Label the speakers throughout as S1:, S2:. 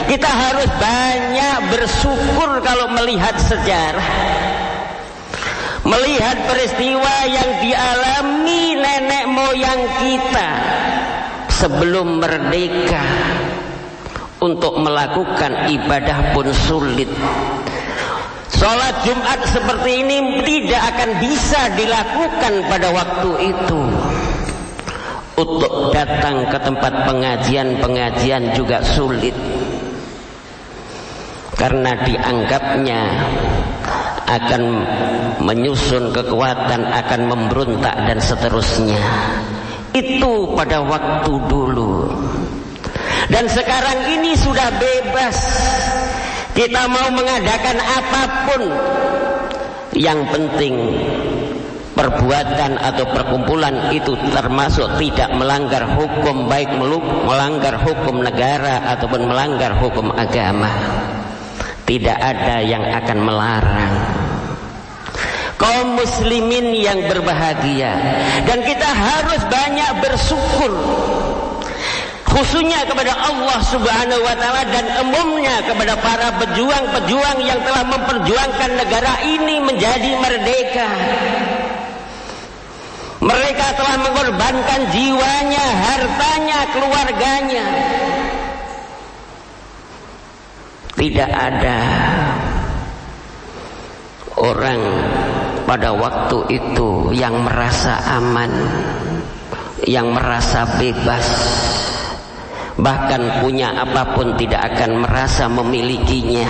S1: Kita harus banyak bersyukur kalau melihat sejarah, melihat peristiwa yang dialami nenek moyang kita sebelum merdeka. Untuk melakukan ibadah pun sulit. Sholat Jumat seperti ini tidak akan bisa dilakukan pada waktu itu. Untuk datang ke tempat pengajian juga sulit, karena dianggapnya akan menyusun kekuatan, akan memberontak dan seterusnya. Itu pada waktu dulu. Dan sekarang ini sudah bebas. Kita mau mengadakan apapun, yang penting perbuatan atau perkumpulan itu termasuk tidak melanggar hukum, baik melanggar hukum negara ataupun melanggar hukum agama. Tidak ada yang akan melarang. Kaum muslimin yang berbahagia, dan kita harus banyak bersyukur, khususnya kepada Allah Subhanahu wa Ta'ala dan umumnya kepada para pejuang-pejuang yang telah memperjuangkan negara ini menjadi merdeka. Mereka telah mengorbankan jiwanya, hartanya, keluarganya. Tidak ada orang pada waktu itu yang merasa aman, yang merasa bebas. Bahkan punya apapun tidak akan merasa memilikinya,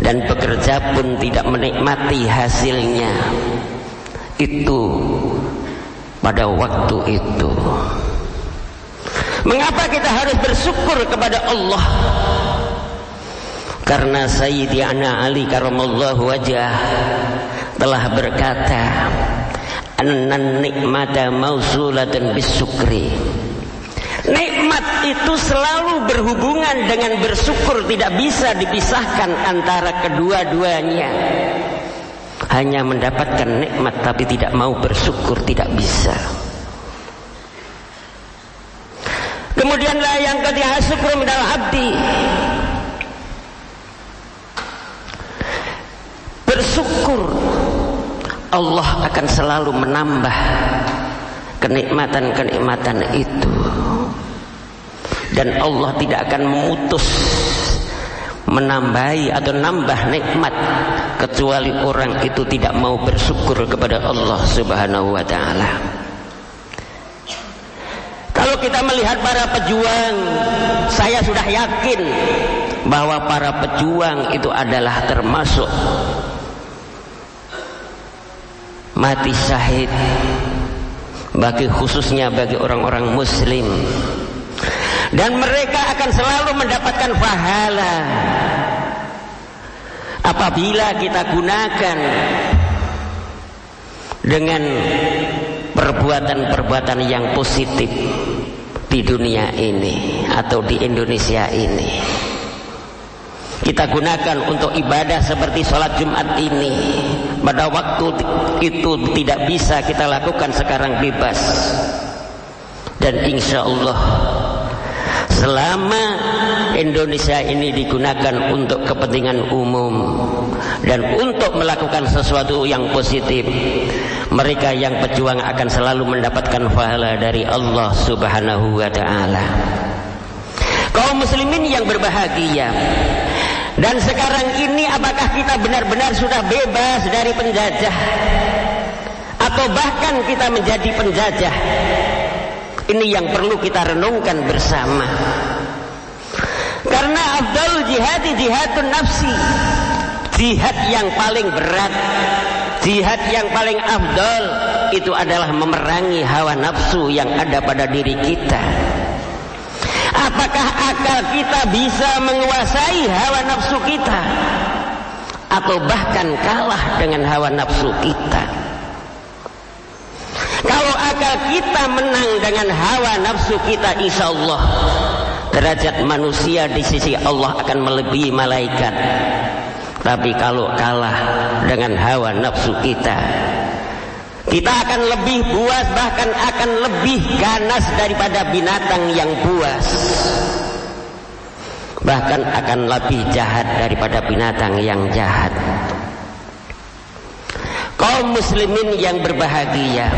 S1: dan bekerja pun tidak menikmati hasilnya. Itu pada waktu itu. Mengapa kita harus bersyukur kepada Allah? Karena Sayyidina Ali karamallahu wajah telah berkata, "Annan nikmata mausulatun bisyukri." Nikmat itu selalu berhubungan dengan bersyukur, tidak bisa dipisahkan antara kedua-duanya. Hanya mendapatkan nikmat tapi tidak mau bersyukur tidak bisa. Kemudianlah yang ketiga, syukur minal abdi. Bersyukur, Allah akan selalu menambah kenikmatan-kenikmatan itu. Dan Allah tidak akan memutus menambahi atau nambah nikmat kecuali orang itu tidak mau bersyukur kepada Allah Subhanahu wa Ta'ala. Kalau kita melihat para pejuang, saya sudah yakin bahwa para pejuang itu adalah termasuk mati syahid, bagi khususnya bagi orang-orang muslim. Dan mereka akan selalu mendapatkan pahala apabila kita gunakan dengan perbuatan-perbuatan yang positif di dunia ini atau di Indonesia ini. Kita gunakan untuk ibadah seperti sholat Jumat ini. Pada waktu itu tidak bisa kita lakukan, sekarang bebas. Dan insya Allah selama Indonesia ini digunakan untuk kepentingan umum dan untuk melakukan sesuatu yang positif, mereka yang pejuang akan selalu mendapatkan pahala dari Allah Subhanahu wa Ta'ala. Kaum muslimin yang berbahagia, dan sekarang ini apakah kita benar-benar sudah bebas dari penjajah, atau bahkan kita menjadi penjajah? Ini yang perlu kita renungkan bersama. Karena afdal jihadun nafsi, jihad yang paling berat, jihad yang paling afdal itu adalah memerangi hawa nafsu yang ada pada diri kita. Apakah akal kita bisa menguasai hawa nafsu kita, atau bahkan kalah dengan hawa nafsu kita? Kalau akal kita menang dengan hawa nafsu kita, insya Allah derajat manusia di sisi Allah akan melebihi malaikat. Tapi kalau kalah dengan hawa nafsu kita, kita akan lebih buas, bahkan akan lebih ganas daripada binatang yang buas. bahkan akan lebih jahat daripada binatang yang jahat. Kaum muslimin yang berbahagia,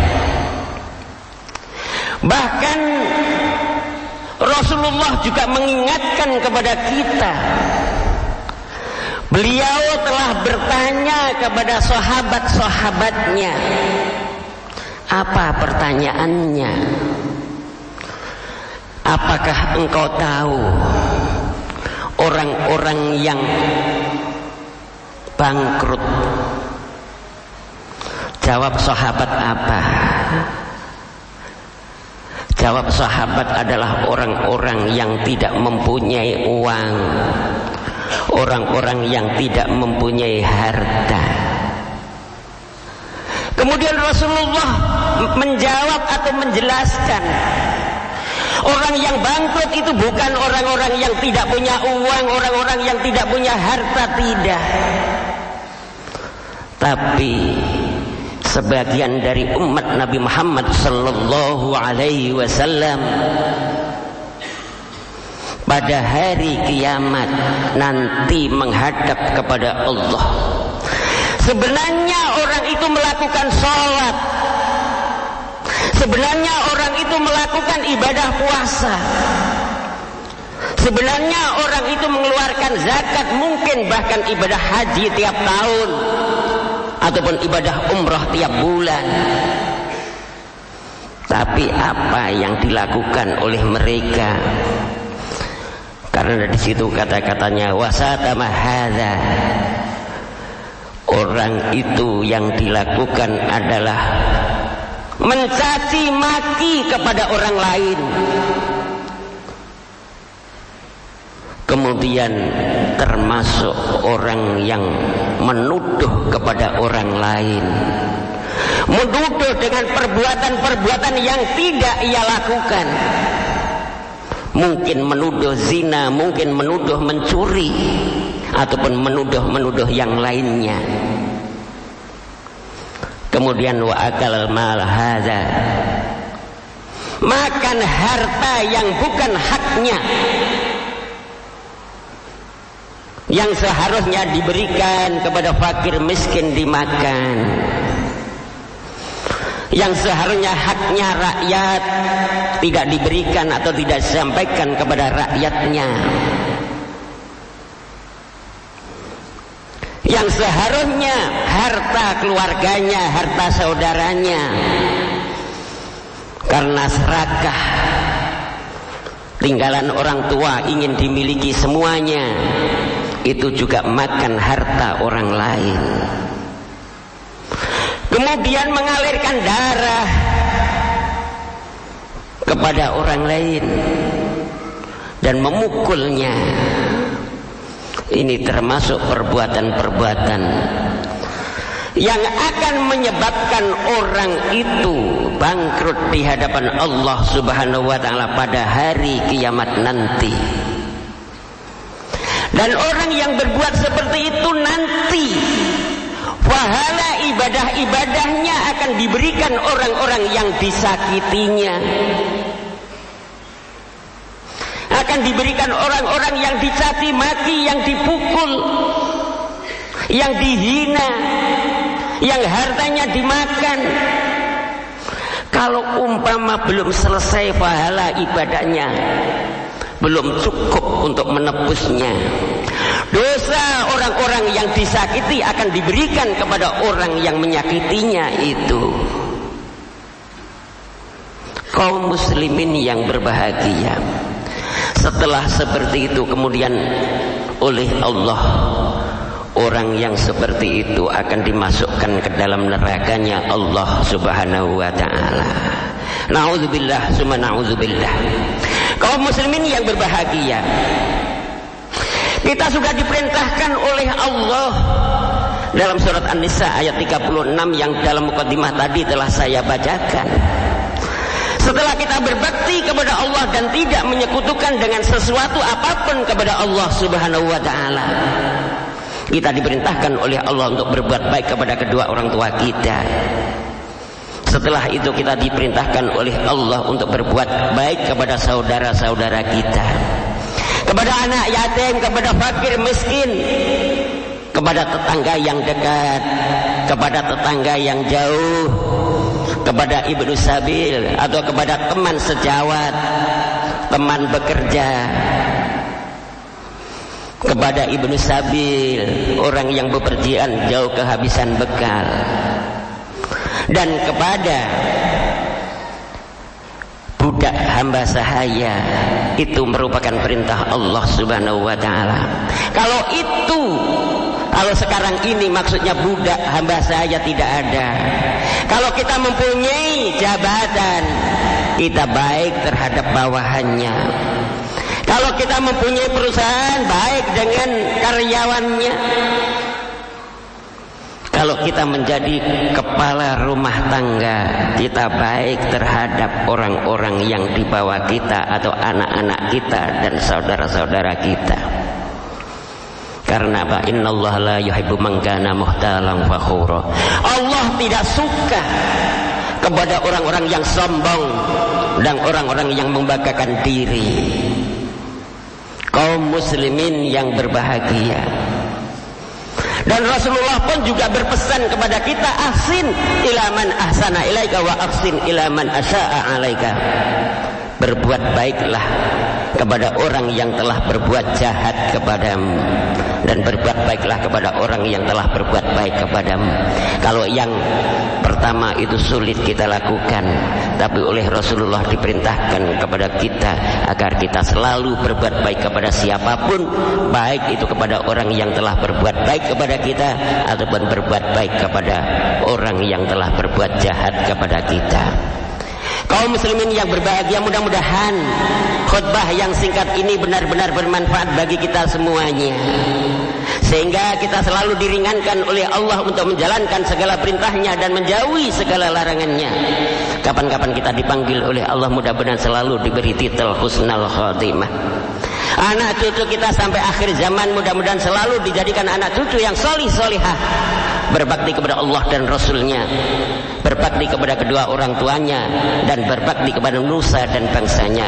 S1: bahkan Rasulullah juga mengingatkan kepada kita. Beliau telah bertanya kepada sahabat-sahabatnya. Apa pertanyaannya? Apakah engkau tahu orang-orang yang bangkrut? Jawab sahabat apa? Jawab sahabat adalah orang-orang yang tidak mempunyai uang, orang-orang yang tidak mempunyai harta. Kemudian Rasulullah menjawab atau menjelaskan, orang yang bangkrut itu bukan orang-orang yang tidak punya uang, orang-orang yang tidak punya harta, tidak. Tapi sebagian dari umat Nabi Muhammad sallallahu alaihi wasallam pada hari kiamat nanti menghadap kepada Allah. Sebenarnya orang itu melakukan sholat, sebenarnya orang itu melakukan ibadah puasa, sebenarnya orang itu mengeluarkan zakat, mungkin bahkan ibadah haji tiap tahun ataupun ibadah umrah tiap bulan. Tapi apa yang dilakukan oleh mereka? Karena di situ kata-katanya wasatama hadza. Orang itu yang dilakukan adalah mencaci maki kepada orang lain. Kemudian termasuk orang yang menuduh kepada orang lain, menuduh dengan perbuatan-perbuatan yang tidak ia lakukan. Mungkin menuduh zina, mungkin menuduh mencuri, ataupun menuduh yang lainnya. Kemudian wa akal mal hadza, makan harta yang bukan haknya, yang seharusnya diberikan kepada fakir miskin dimakan, yang seharusnya haknya rakyat tidak diberikan atau tidak disampaikan kepada rakyatnya, yang seharusnya harta keluarganya, harta saudaranya, karena serakah tinggalan orang tua ingin dimiliki semuanya, itu juga makan harta orang lain. Kemudian mengalirkan darah kepada orang lain dan memukulnya. Ini termasuk perbuatan-perbuatan yang akan menyebabkan orang itu bangkrut di hadapan Allah Subhanahu wa ta'ala pada hari kiamat nanti. Dan orang yang berbuat seperti itu nanti pahala ibadah-ibadahnya akan diberikan orang-orang yang disakitinya, akan diberikan orang-orang yang dicaci maki, yang dipukul, yang dihina, yang hartanya dimakan. Kalau umpama belum selesai pahala ibadahnya, belum cukup untuk menebusnya, dosa orang-orang yang disakiti akan diberikan kepada orang yang menyakitinya itu. Kaum muslimin yang berbahagia, setelah seperti itu kemudian oleh Allah, orang yang seperti itu akan dimasukkan ke dalam nerakanya Allah Subhanahu wa ta'ala. Na'udzubillah summa na'udzubillah. Kaum muslimin yang berbahagia, kita sudah diperintahkan oleh Allah dalam surat An-Nisa ayat 36 yang dalam mukadimah tadi telah saya bacakan. Setelah kita berbakti kepada Allah dan tidak menyekutukan dengan sesuatu apapun kepada Allah Subhanahu wa ta'ala, kita diperintahkan oleh Allah untuk berbuat baik kepada kedua orang tua kita. Setelah itu kita diperintahkan oleh Allah untuk berbuat baik kepada saudara-saudara kita. kepada anak yatim, kepada fakir miskin, kepada tetangga yang dekat, kepada tetangga yang jauh, kepada ibnu sabil atau kepada teman sejawat, teman bekerja, kepada ibnu sabil, orang yang bepergian jauh kehabisan bekal, dan kepada budak hamba sahaya. Itu merupakan perintah Allah Subhanahu wa ta'ala. Kalau sekarang ini maksudnya budak hamba sahaya tidak ada. Kalau kita mempunyai jabatan, kita baik terhadap bawahannya. Kalau kita mempunyai perusahaan, baik dengan karyawannya. Kalau kita menjadi kepala rumah tangga, kita baik terhadap orang-orang yang di bawah kita atau anak-anak kita dan saudara-saudara kita. Karena apa? Innallaha la yuhibbu man kana muhtalan fakhura. Allah tidak suka kepada orang-orang yang sombong dan orang-orang yang membanggakan diri. Kaum muslimin yang berbahagia. Dan Rasulullah pun juga berpesan kepada kita, ahsin ila man ahsana ilaika wa ahsin ila man asya'a alaika. Berbuat baiklah kepada orang yang telah berbuat jahat kepadamu, dan berbuat baiklah kepada orang yang telah berbuat baik kepadamu. Kalau yang pertama itu sulit kita lakukan, tapi oleh Rasulullah diperintahkan kepada kita agar kita selalu berbuat baik kepada siapapun, baik itu kepada orang yang telah berbuat baik kepada kita ataupun berbuat baik kepada orang yang telah berbuat jahat kepada kita. Kaum muslimin yang berbahagia, mudah-mudahan khutbah yang singkat ini benar-benar bermanfaat bagi kita semuanya, sehingga kita selalu diringankan oleh Allah untuk menjalankan segala perintahnya dan menjauhi segala larangannya. Kapan-kapan kita dipanggil oleh Allah, mudah-mudahan selalu diberi titel husnul khotimah. Anak cucu kita sampai akhir zaman mudah-mudahan selalu dijadikan anak cucu yang solih-solihah, berbakti kepada Allah dan Rasulnya, berbakti kepada kedua orang tuanya, dan berbakti kepada nusa dan bangsanya.